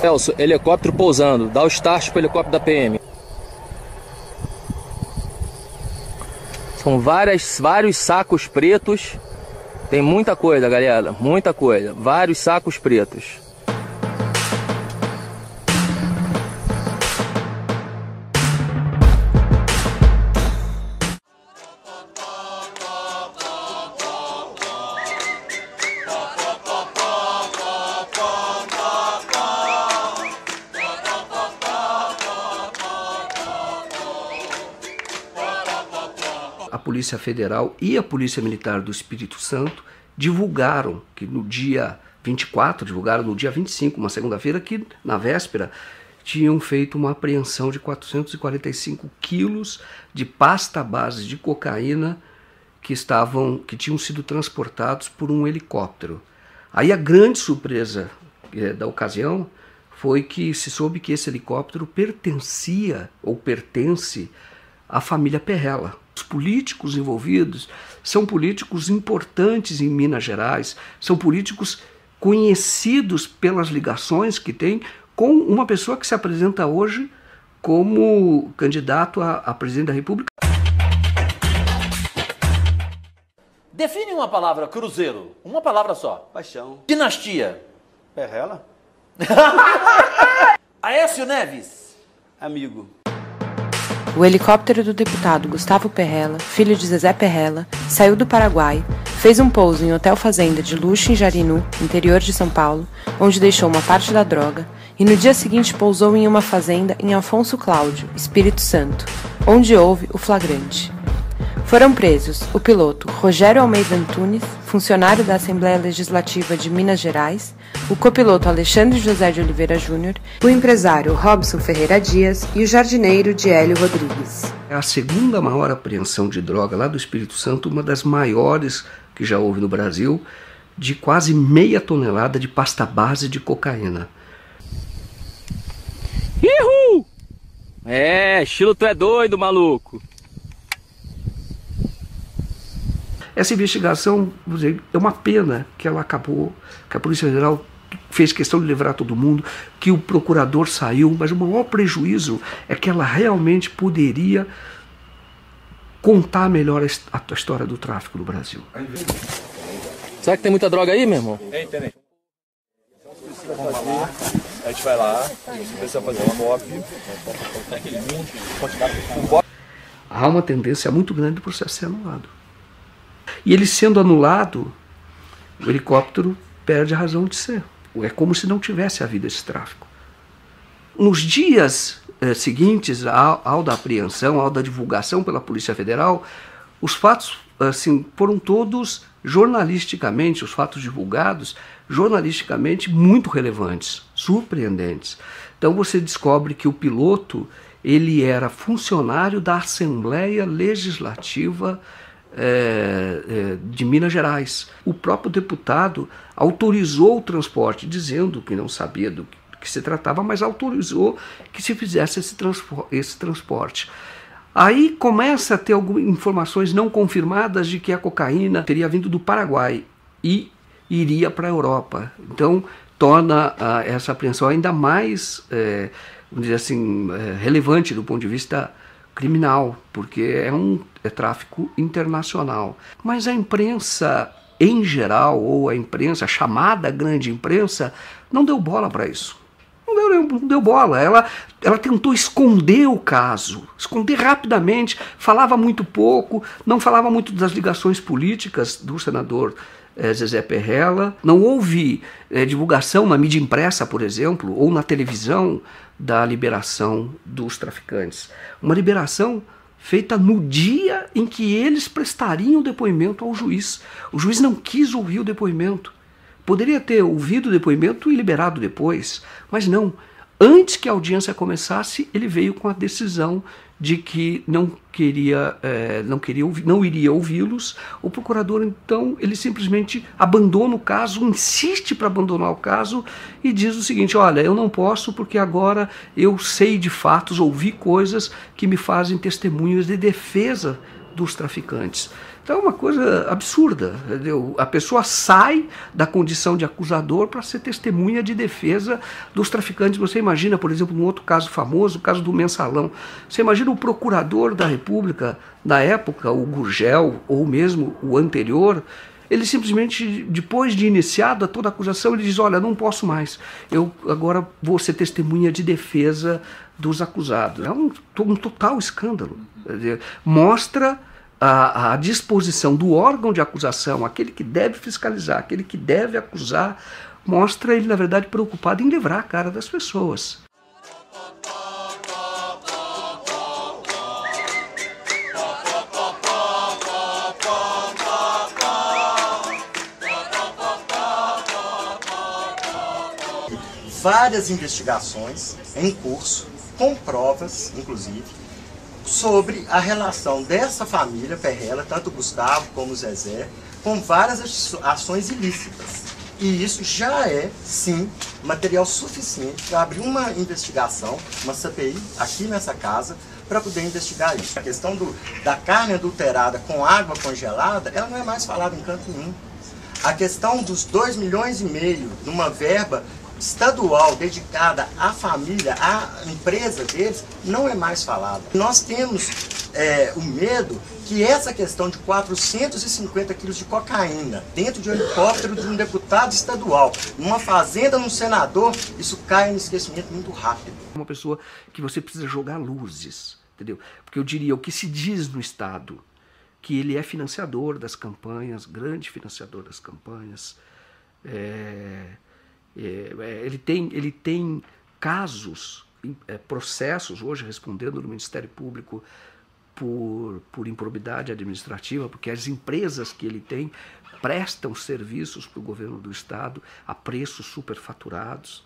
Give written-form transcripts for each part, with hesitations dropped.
Celso, helicóptero pousando. Dá o start pro helicóptero da PM. São vários sacos pretos. Tem muita coisa, galera. Muita coisa. Vários sacos pretos. A Polícia Federal e a Polícia Militar do Espírito Santo divulgaram que no dia 24, divulgaram no dia 25, uma segunda-feira, que na véspera tinham feito uma apreensão de 445 quilos de pasta base de cocaína que tinham sido transportados por um helicóptero. Aí a grande surpresa da ocasião foi que se soube que esse helicóptero pertencia ou pertence à família Perrella. Os políticos envolvidos são políticos importantes em Minas Gerais, são políticos conhecidos pelas ligações que têm com uma pessoa que se apresenta hoje como candidato a presidente da República. Define uma palavra, cruzeiro. Uma palavra só. Paixão. Dinastia. Perrella? Aécio Neves. Amigo. O helicóptero do deputado Gustavo Perrella, filho de Zezé Perrella, saiu do Paraguai, fez um pouso em hotel fazenda de luxo em Jarinu, interior de São Paulo, onde deixou uma parte da droga, e no dia seguinte pousou em uma fazenda em Afonso Cláudio, Espírito Santo, onde houve o flagrante. Foram presos o piloto Rogério Almeida Antunes, funcionário da Assembleia Legislativa de Minas Gerais, o copiloto Alexandre José de Oliveira Júnior, o empresário Robson Ferreira Dias e o jardineiro Diélio Rodrigues. É a segunda maior apreensão de droga lá do Espírito Santo, uma das maiores que já houve no Brasil, de quase meia tonelada de pasta base de cocaína. Ihu! Estilo tu é doido, maluco. Essa investigação, vou dizer, é uma pena que ela acabou, que a Polícia Federal fez questão de livrar todo mundo, que o procurador saiu, mas o maior prejuízo é que ela realmente poderia contar melhor a história do tráfico no Brasil. Será que tem muita droga aí, meu irmão? Tem. A gente vai lá, precisa fazer um copy. Há uma tendência muito grande do processo ser anulado. E ele sendo anulado, o helicóptero perde a razão de ser. É como se não tivesse havido esse tráfico. Nos dias seguintes ao da apreensão, ao da divulgação pela Polícia Federal, os fatos foram todos jornalisticamente, os fatos divulgados, jornalisticamente muito relevantes, surpreendentes. Então você descobre que o piloto ele era funcionário da Assembleia Legislativa de Minas Gerais. O próprio deputado autorizou o transporte, dizendo que não sabia do que se tratava, mas autorizou que se fizesse esse transporte. Aí começa a ter algumas informações não confirmadas de que a cocaína teria vindo do Paraguai e iria para a Europa. Então torna essa apreensão ainda mais, vamos dizer assim, relevante do ponto de vista criminal, porque é tráfico internacional. Mas a imprensa em geral, ou a imprensa, a chamada grande imprensa, não deu bola para isso. Não deu bola. Ela tentou esconder o caso, esconder rapidamente, falava muito pouco, não falava muito das ligações políticas do senador Zezé Perrella. Não houve divulgação na mídia impressa, por exemplo, ou na televisão da liberação dos traficantes. Uma liberação feita no dia em que eles prestariam o depoimento ao juiz. O juiz não quis ouvir o depoimento. Poderia ter ouvido o depoimento e liberado depois, mas não. Antes que a audiência começasse, ele veio com a decisão de que não iria ouvi-los. O procurador, então, ele simplesmente abandona o caso, insiste para abandonar o caso e diz o seguinte: olha, eu não posso porque agora eu sei de fatos, ouvi coisas que me fazem testemunhas de defesa dos traficantes. Então é uma coisa absurda, entendeu? A pessoa sai da condição de acusador para ser testemunha de defesa dos traficantes. Você imagina, por exemplo, um outro caso famoso, o caso do Mensalão. Você imagina o procurador da República, na época, o Gurgel, ou mesmo o anterior, ele simplesmente, depois de iniciada toda a acusação, ele diz, olha, não posso mais, eu agora vou ser testemunha de defesa dos acusados. É um total escândalo. Mostra a disposição do órgão de acusação, aquele que deve fiscalizar, aquele que deve acusar, mostra ele, na verdade, preocupado em livrar a cara das pessoas. Várias investigações em curso, com provas, inclusive, sobre a relação dessa família Perrella, tanto o Gustavo como o Zezé, com várias ações ilícitas. E isso já é, sim, material suficiente para abrir uma investigação, uma CPI, aqui nessa casa, para poder investigar isso. A questão da carne adulterada com água congelada, ela não é mais falada em canto nenhum. A questão dos 2,5 milhões numa verba estadual dedicada à família, à empresa deles, não é mais falada. Nós temos o medo que essa questão de 450 quilos de cocaína dentro de um helicóptero de um deputado estadual, numa fazenda, num senador, isso cai no esquecimento muito rápido. Uma pessoa que você precisa jogar luzes, entendeu? Porque eu diria, o que se diz no Estado, que ele é financiador das campanhas, grande financiador das campanhas, ele tem casos, processos hoje respondendo no Ministério Público por improbidade administrativa, porque as empresas que ele tem prestam serviços para o governo do Estado a preços superfaturados.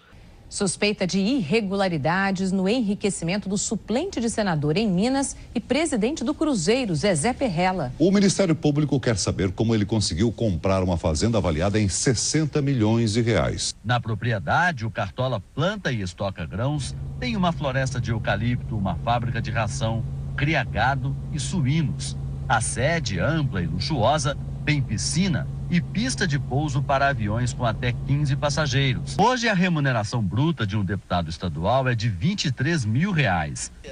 Suspeita de irregularidades no enriquecimento do suplente de senador em Minas e presidente do Cruzeiro, Zezé Perrella. O Ministério Público quer saber como ele conseguiu comprar uma fazenda avaliada em 60 milhões de reais. Na propriedade, o Cartola planta e estoca grãos, tem uma floresta de eucalipto, uma fábrica de ração, cria gado e suínos. A sede, ampla e luxuosa, tem piscina e pista de pouso para aviões com até 15 passageiros. Hoje a remuneração bruta de um deputado estadual é de R$23 mil.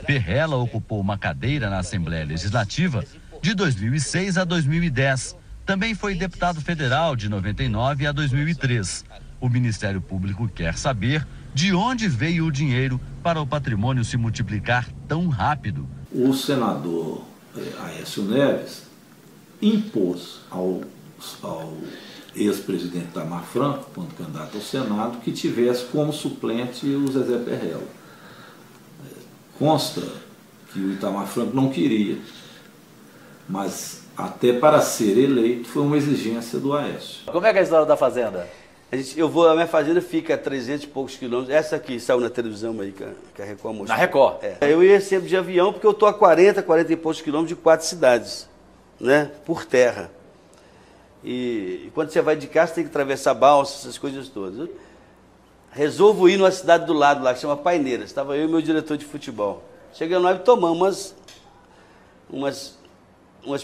Perrella ocupou uma cadeira na Assembleia Legislativa de 2006 a 2010. Também foi deputado federal de 99 a 2003. O Ministério Público quer saber de onde veio o dinheiro para o patrimônio se multiplicar tão rápido. O senador Aécio Neves impôs ao ex-presidente Itamar Franco, quando candidato ao Senado, que tivesse como suplente o Zezé Perrella. Consta que o Itamar Franco não queria, mas até para ser eleito foi uma exigência do Aécio. Como é que é a história da fazenda? A minha fazenda fica a 300 e poucos quilômetros. Essa aqui saiu na televisão aí, que a Record mostrou. Na Record? Eu ia sempre de avião, porque eu estou a 40 e poucos quilômetros de 4 cidades, né, por terra. E quando você vai de carro, você tem que atravessar balsas, essas coisas todas. Eu resolvo ir numa cidade do lado lá, que chama Paineiras. Estava eu e meu diretor de futebol. Chegando lá e tomamos umas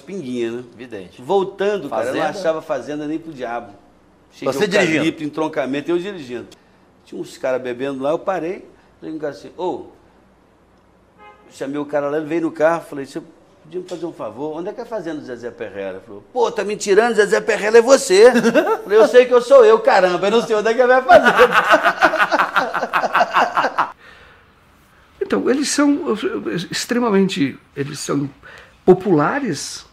pinguinhas, né? Evidente. Voltando, fazenda? Cara, eu não achava fazenda nem pro diabo. Cheio Você de eucalipto, dirigindo? entroncamento, eu dirigindo. Tinha uns caras bebendo lá, eu parei. Falei um cara assim, chamei o cara lá, ele veio no carro, falei, você podia me fazer um favor? Onde é que é a fazenda do Zezé Perrella? Ele falou, pô, tá me tirando, Zezé Perrella é você. Falei, eu sei que eu sou eu, caramba, eu não sei onde é que é a minha fazenda. Então, eles são populares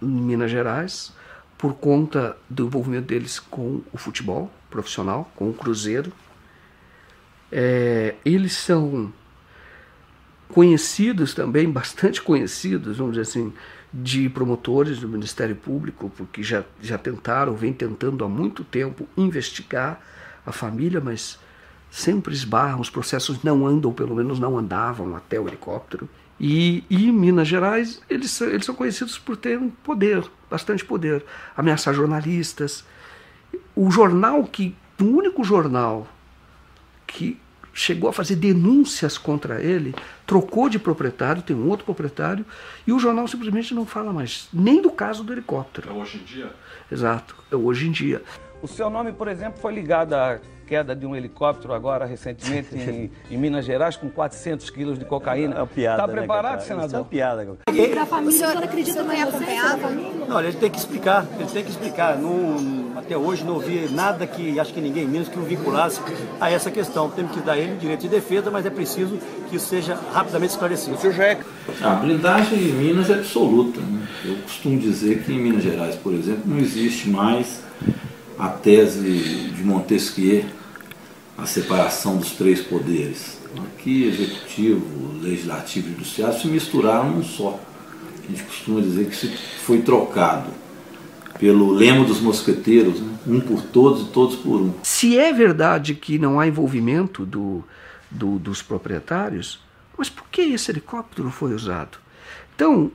em Minas Gerais por conta do envolvimento deles com o futebol profissional, com o Cruzeiro. Eles são conhecidos também, bastante conhecidos, vamos dizer assim, de promotores do Ministério Público, porque já tentaram, vem tentando há muito tempo investigar a família, mas sempre esbarram, os processos não andam, ou pelo menos não andavam até o helicóptero. E em Minas Gerais, eles são conhecidos por terem poder, bastante poder, ameaçar jornalistas. O único jornal que chegou a fazer denúncias contra ele trocou de proprietário, tem um outro proprietário, e o jornal simplesmente não fala mais, nem do caso do helicóptero. É hoje em dia? Exato, é hoje em dia. O seu nome, por exemplo, foi ligado à queda de um helicóptero agora, recentemente, em Minas Gerais, com 400 quilos de cocaína. É uma piada, Está preparado, né, senador? Isso é uma piada. O senhor acredita que acompanhado? Não, ele tem que explicar, até hoje não ouvi nada que, acho que ninguém menos que o vinculasse a essa questão. Temos que dar ele direito de defesa, mas é preciso que isso seja rapidamente esclarecido. O senhor já é... A blindagem em Minas é absoluta, né? Eu costumo dizer que em Minas Gerais, por exemplo, não existe mais a tese de Montesquieu, a separação dos três poderes. Aqui, executivo, legislativo e judiciário se misturaram num só. A gente costuma dizer que isso foi trocado pelo lema dos mosqueteiros, né? Um por todos e todos por um. Se é verdade que não há envolvimento dos proprietários, mas por que esse helicóptero foi usado? Então,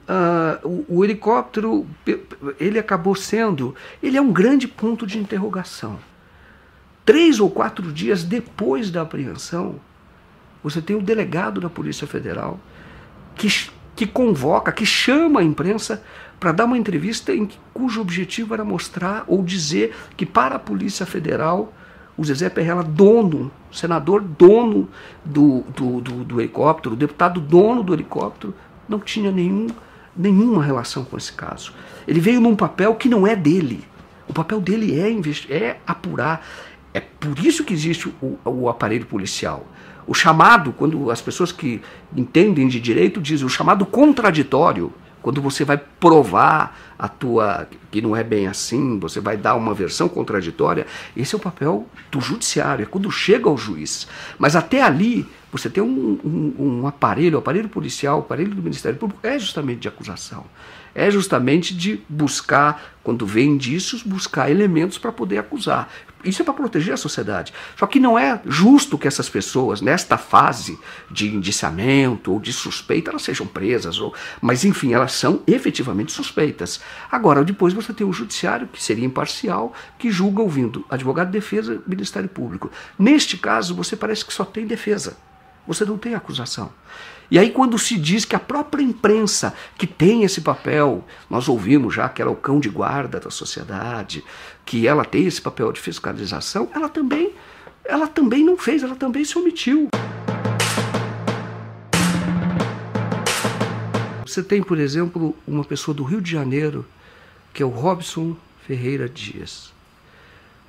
o helicóptero, ele acabou sendo, ele é um grande ponto de interrogação. 3 ou 4 dias depois da apreensão, você tem o delegado da Polícia Federal que convoca, que chama a imprensa para dar uma entrevista cujo objetivo era mostrar ou dizer que para a Polícia Federal, o Zezé Perrella, dono, senador dono do helicóptero, o deputado dono do helicóptero, não tinha nenhuma relação com esse caso. Ele veio num papel que não é dele. O papel dele é apurar. É por isso que existe o aparelho policial. O chamado, quando as pessoas que entendem de direito dizem, o chamado contraditório, quando você vai provar que não é bem assim, você vai dar uma versão contraditória, esse é o papel do judiciário, é quando chega ao juiz. Mas até ali, você tem um aparelho policial, o aparelho do Ministério Público, é justamente de acusação. É justamente de buscar, quando vê indícios, buscar elementos para poder acusar. Isso é para proteger a sociedade. Só que não é justo que essas pessoas, nesta fase de indiciamento ou de suspeita, elas sejam presas. Mas, enfim, elas são efetivamente suspeitas. Agora, depois você tem o judiciário, que seria imparcial, que julga ouvindo advogado de defesa e Ministério Público. Neste caso, você parece que só tem defesa. Você não tem acusação. E aí quando se diz que a própria imprensa que tem esse papel, nós ouvimos já que ela é o cão de guarda da sociedade, que ela tem esse papel de fiscalização, ela também não fez, ela também se omitiu. Você tem, por exemplo, uma pessoa do Rio de Janeiro, que é o Robson Ferreira Dias.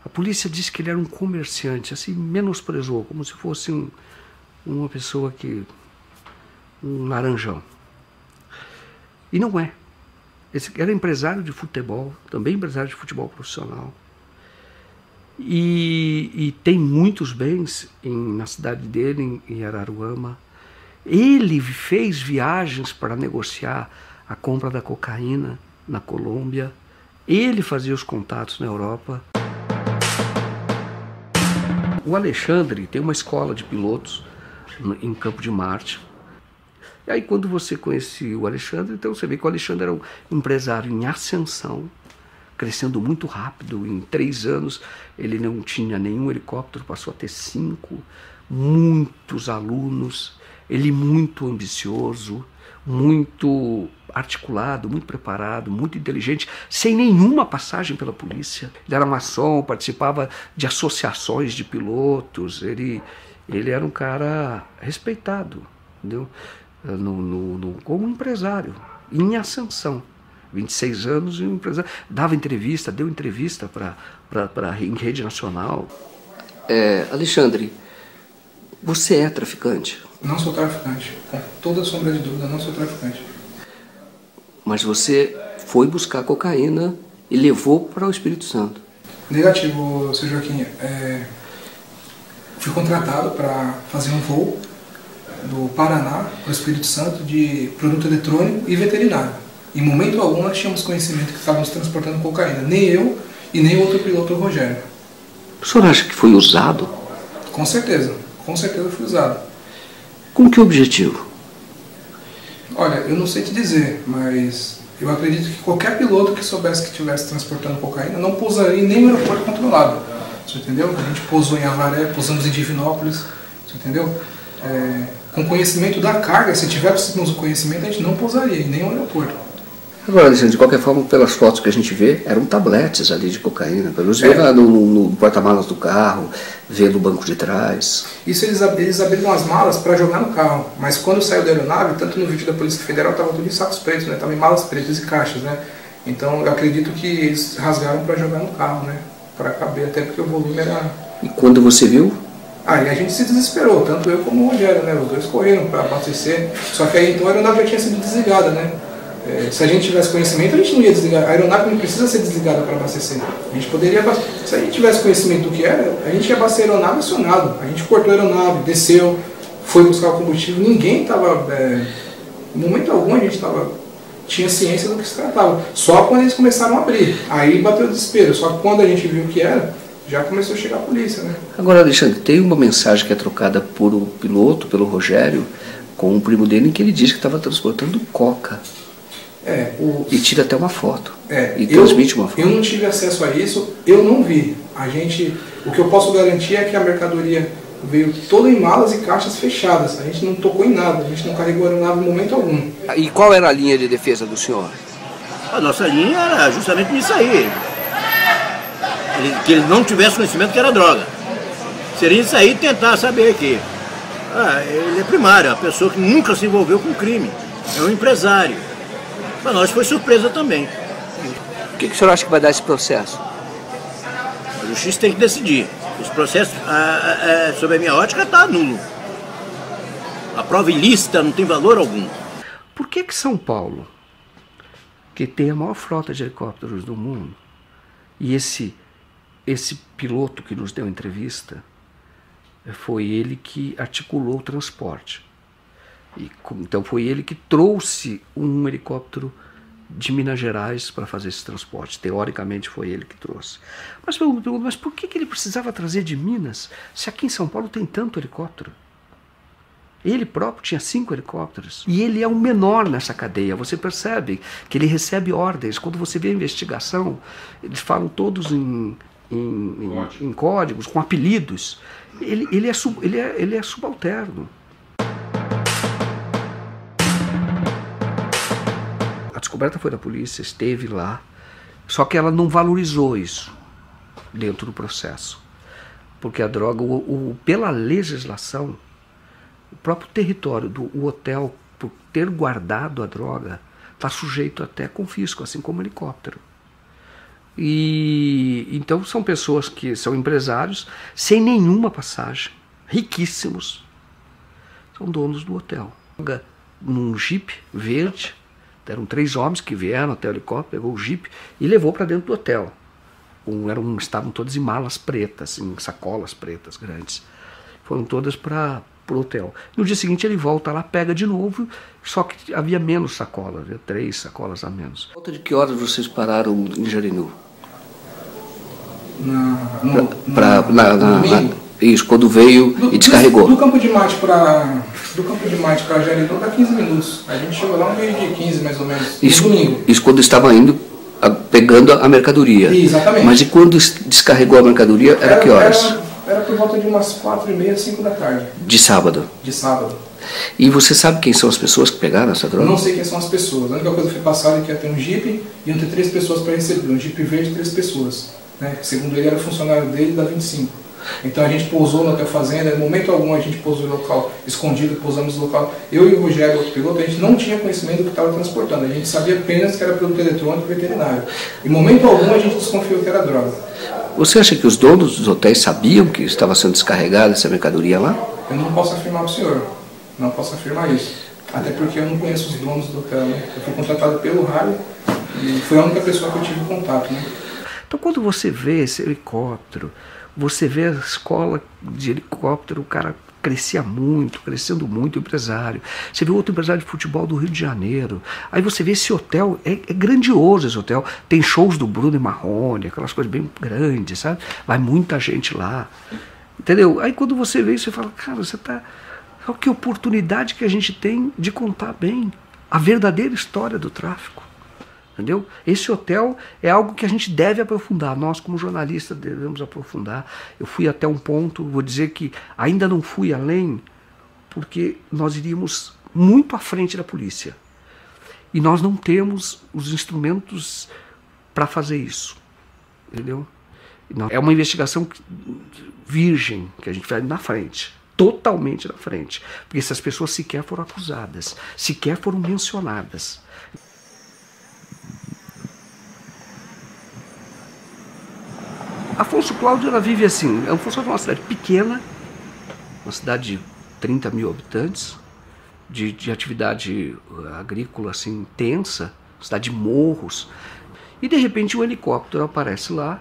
A polícia disse que ele era um comerciante, assim, menosprezou, como se fosse uma pessoa um laranjão. E não é. Esse era empresário de futebol, também empresário de futebol profissional. E tem muitos bens na cidade dele, em Araruama. Ele fez viagens para negociar a compra da cocaína na Colômbia. Ele fazia os contatos na Europa. O Alexandre tem uma escola de pilotos em Campo de Marte. E aí quando você conhecia o Alexandre, então você vê que o Alexandre era um empresário em ascensão, crescendo muito rápido. Em 3 anos ele não tinha nenhum helicóptero, passou a ter 5, muitos alunos, ele muito ambicioso, muito articulado, muito preparado, muito inteligente, sem nenhuma passagem pela polícia. Ele era maçom, participava de associações de pilotos, ele era um cara respeitado, entendeu? Como empresário, em ascensão. 26 anos e um empresário. Deu entrevista em rede nacional. Alexandre, você é traficante? Não sou traficante. Com toda sombra de dúvida, não sou traficante. Mas você foi buscar cocaína e levou para o Espírito Santo? Negativo, Sr. Joaquim. Fui contratado para fazer um voo do Paraná para o Espírito Santo de produto eletrônico e veterinário. Em momento algum nós tínhamos conhecimento que estávamos transportando cocaína. Nem eu e nem o outro piloto, o Rogério. O senhor acha que foi usado? Com certeza foi usado. Com que objetivo? Olha, eu não sei te dizer, mas eu acredito que qualquer piloto que soubesse que estivesse transportando cocaína não pousaria em nenhum aeroporto controlado. Você entendeu? A gente pousou em Avaré, pousamos em Divinópolis, você entendeu? com conhecimento da carga, se tivéssemos o conhecimento, a gente não pousaria em nenhum aeroporto. Agora, Alexandre, de qualquer forma, pelas fotos que a gente vê, eram tabletes ali de cocaína. Pelo menos vê lá no porta-malas do carro, vê no banco de trás. Isso eles abriram as malas para jogar no carro. Mas quando saiu da aeronave, tanto no vídeo da Polícia Federal, estava tudo em sacos pretos, né? Estava em malas pretas e caixas, né? Então eu acredito que eles rasgaram para jogar no carro, né? Para caber, até porque o volume era... E quando você viu? Aí a gente se desesperou, tanto eu como o Rogério, né? Os dois correram para abastecer. Só que aí então a aeronave já tinha sido desligada, né? Se a gente tivesse conhecimento, a gente não ia desligar. A aeronave não precisa ser desligada para abastecer. A gente poderia abastecer. Se a gente tivesse conhecimento do que era, a gente ia abastecer a aeronave acionado. A gente cortou a aeronave, desceu, foi buscar o combustível. Ninguém estava... em momento algum a gente tinha ciência do que se tratava. Só quando eles começaram a abrir. Aí bateu o desespero. Só que quando a gente viu o que era, já começou a chegar a polícia, né? Agora, Alexandre, tem uma mensagem que é trocada por o piloto, pelo Rogério, com o primo dele, em que ele diz que estava transportando coca. E tira até uma foto. E transmite uma foto. Eu não tive acesso a isso, eu não vi. O que eu posso garantir é que a mercadoria veio toda em malas e caixas fechadas. A gente não tocou em nada, a gente não carregou a aeronave em momento algum. E qual era a linha de defesa do senhor? A nossa linha era justamente isso aí. Que ele não tivesse conhecimento que era droga. Seria isso aí tentar saber que ele é primário, a pessoa que nunca se envolveu com crime. É um empresário. Para nós foi surpresa também. O que o senhor acha que vai dar esse processo? A justiça tem que decidir. Esse processo, sob a minha ótica, está nulo. A prova ilícita não tem valor algum. Por que São Paulo, que tem a maior frota de helicópteros do mundo, e esse piloto que nos deu entrevista, foi ele que articulou o transporte? Então foi ele que trouxe um helicóptero de Minas Gerais para fazer esse transporte. Teoricamente foi ele que trouxe. Mas por que ele precisava trazer de Minas, se aqui em São Paulo tem tanto helicóptero? Ele próprio tinha 5 helicópteros. E ele é o menor nessa cadeia. Você percebe que ele recebe ordens. Quando você vê a investigação, eles falam todos em códigos, com apelidos. Ele é subalterno. A descoberta foi da polícia, esteve lá, só que ela não valorizou isso dentro do processo. Porque a droga, pela legislação, o próprio território do hotel, por ter guardado a droga, está sujeito até a confisco, assim como o helicóptero. E então são pessoas que são empresários, sem nenhuma passagem, riquíssimos, são donos do hotel. Num Jeep verde, eram 3 homens que vieram até o helicóptero, pegou o Jeep e levou para dentro do hotel. Estavam todos em malas pretas, em sacolas pretas grandes. Foram todas para o hotel. No dia seguinte ele volta lá, pega de novo, só que havia menos sacolas, 3 sacolas a menos. Volta de que horas vocês pararam em Jarinu? Isso, quando veio e descarregou. Do Campo de Marte para Jarinu dá 15 minutos. A gente chegou lá no meio de 15 mais ou menos. Isso quando estava indo, pegando a mercadoria. Exatamente. Mas e quando descarregou a mercadoria, era que horas? Era por volta de umas 4h30, 5 da tarde. De sábado? De sábado. E você sabe quem são as pessoas que pegaram essa droga? Eu não sei quem são as pessoas. A única coisa que foi passada é que ia ter um Jeep e iam ter 3 pessoas para receber. Um Jeep verde e 3 pessoas. Né? Segundo ele, era funcionário dele da 25. Então a gente pousou no Hotel Fazenda, em momento algum a gente pousou no local escondido, pousamos no local. Eu e o Rogério, o piloto, a gente não tinha conhecimento do que estava transportando, a gente sabia apenas que era produto eletrônico e veterinário. Em momento algum a gente desconfiou que era droga. Você acha que os donos dos hotéis sabiam que estava sendo descarregada essa mercadoria lá? Eu não posso afirmar para o senhor, não posso afirmar isso. Até porque eu não conheço os donos do hotel, né? Eu fui contratado pelo rádio e foi a única pessoa que eu tive contato, né? Então quando você vê esse helicóptero, você vê a escola de helicóptero, o cara crescendo muito, o empresário. Você vê outro empresário de futebol do Rio de Janeiro. Aí você vê esse hotel, é grandioso esse hotel. Tem shows do Bruno e Marrone, aquelas coisas bem grandes, sabe? Vai muita gente lá. Entendeu? Aí quando você vê isso, você fala, cara, olha que oportunidade que a gente tem de contar bem a verdadeira história do tráfico. Entendeu? Esse hotel é algo que a gente deve aprofundar, nós como jornalistas devemos aprofundar. Eu fui até um ponto, vou dizer que ainda não fui além porque nós iríamos muito à frente da polícia. E nós não temos os instrumentos para fazer isso. Entendeu? É uma investigação virgem que a gente vai na frente. Totalmente na frente. Porque essas pessoas sequer foram acusadas, sequer foram mencionadas. Afonso Cláudio, ela vive assim. Afonso é uma cidade pequena, uma cidade de 30 mil habitantes, de atividade agrícola assim, intensa, cidade de morros. E de repente um helicóptero aparece lá,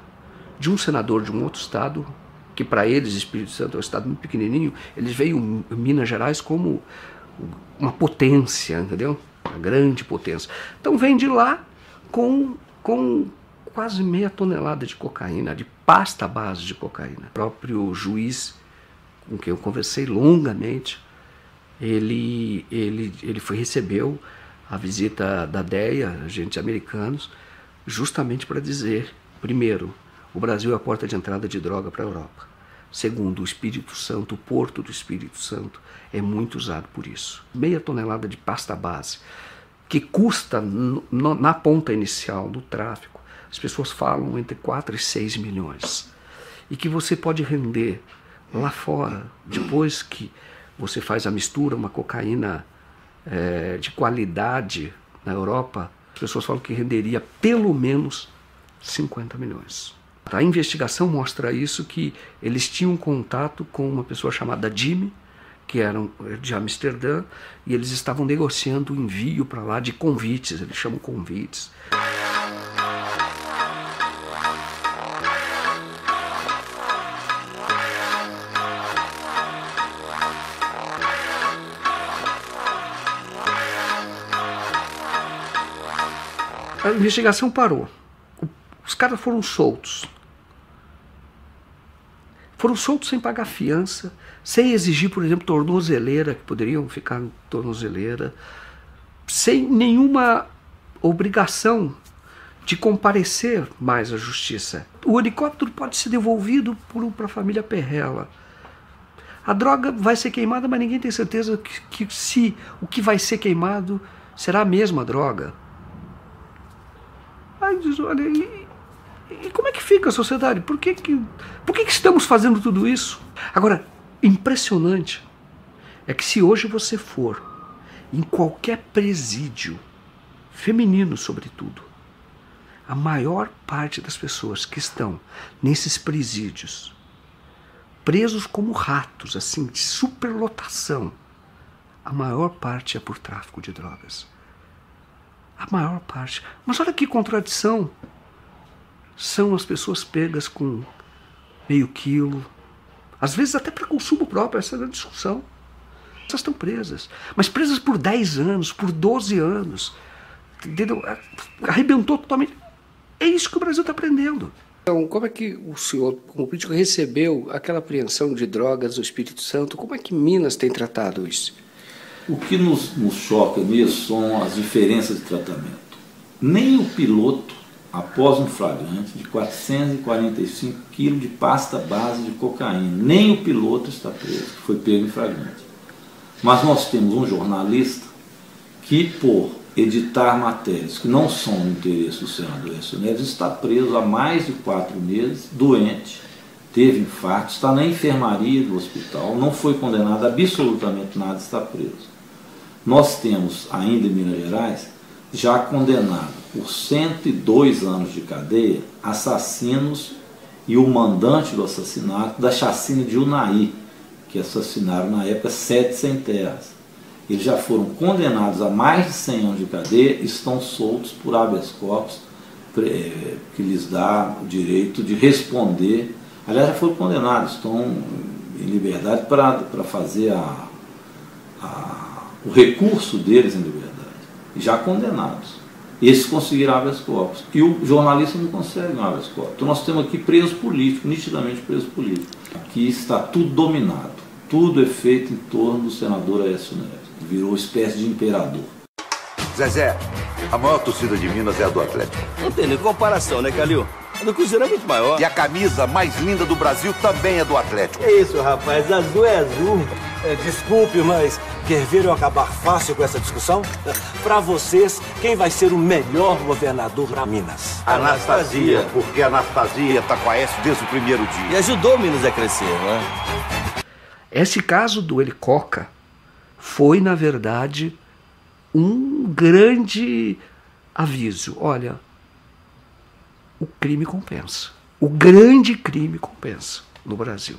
de um senador de um outro estado, que para eles Espírito Santo é um estado muito pequenininho, eles veem Minas Gerais como uma potência, entendeu? Uma grande potência. Então vem de lá com quase meia tonelada de cocaína, de pasta à base de cocaína. O próprio juiz com quem eu conversei longamente, ele recebeu a visita da DEA, agentes americanos, justamente para dizer, primeiro, o Brasil é a porta de entrada de droga para a Europa. Segundo, o Espírito Santo, o Porto do Espírito Santo, é muito usado por isso. Meia tonelada de pasta base, que custa, na ponta inicial do tráfico, as pessoas falam entre 4 e 6 milhões. E que você pode render lá fora, depois que você faz a mistura, uma cocaína de qualidade na Europa, as pessoas falam que renderia pelo menos 50 milhões. A investigação mostra isso, que eles tinham contato com uma pessoa chamada Jimmy, que era de Amsterdã, e eles estavam negociando o envio para lá de convites, eles chamam convites. A investigação parou. Os caras foram soltos. Foram soltos sem pagar fiança, sem exigir, por exemplo, tornozeleira, que poderiam ficar em tornozeleira, sem nenhuma obrigação de comparecer mais à justiça. O helicóptero pode ser devolvido para a família Perrella. A droga vai ser queimada, mas ninguém tem certeza que se o que vai ser queimado será a mesma droga. Aí diz, olha, e como é que fica a sociedade? Por que estamos fazendo tudo isso? Agora, impressionante é que se hoje você for em qualquer presídio, feminino sobretudo, a maior parte das pessoas que estão nesses presídios, presos como ratos, assim, de superlotação, a maior parte é por tráfico de drogas. A maior parte. Mas olha que contradição. São as pessoas pegas com meio quilo, às vezes até para consumo próprio, essa é a discussão. Essas estão presas, mas presas por 10 anos, por 12 anos. Entendeu? Arrebentou totalmente. É isso que o Brasil está aprendendo. Então, como é que o senhor, como político, recebeu aquela apreensão de drogas no Espírito Santo? Como é que Minas tem tratado isso? O que nos choca mesmo são as diferenças de tratamento. Nem o piloto, após um flagrante de 445 quilos de pasta base de cocaína, nem o piloto está preso, que foi pego em flagrante. Mas nós temos um jornalista que, por editar matérias que não são do interesse do senador Aécio Neves, está preso há mais de 4 meses, doente, teve infarto, está na enfermaria do hospital, não foi condenado a absolutamente nada, está preso. Nós temos ainda em Minas Gerais, já condenado por 102 anos de cadeia, assassinos e o mandante do assassinato da chacina de Unai, que assassinaram na época 7 sem-terras. Eles já foram condenados a mais de 100 anos de cadeia e estão soltos por habeas corpus, que lhes dá o direito de responder. Aliás, já foram condenados, estão em liberdade para fazer o recurso deles em liberdade, já condenados. Esses conseguiram habeas corpus. E o jornalista não consegue um habeas corpus. Então nós temos aqui presos políticos, nitidamente presos políticos. Aqui está tudo dominado. Tudo é feito em torno do senador Aécio Neves. Virou espécie de imperador. Zezé, a maior torcida de Minas é a do Atlético. Não tem nem comparação, né, Calil? A do Cruzeiro é muito maior. E a camisa mais linda do Brasil também é do Atlético. É isso, rapaz. Azul é azul. Desculpe, mas quer ver eu acabar fácil com essa discussão? Para vocês, quem vai ser o melhor governador da Minas? Anastasia, porque a Anastasia está com a Aécio desde o primeiro dia. E ajudou Minas a crescer, né? Esse caso do Helicoca foi, na verdade, um grande aviso. Olha, o crime compensa. O grande crime compensa no Brasil.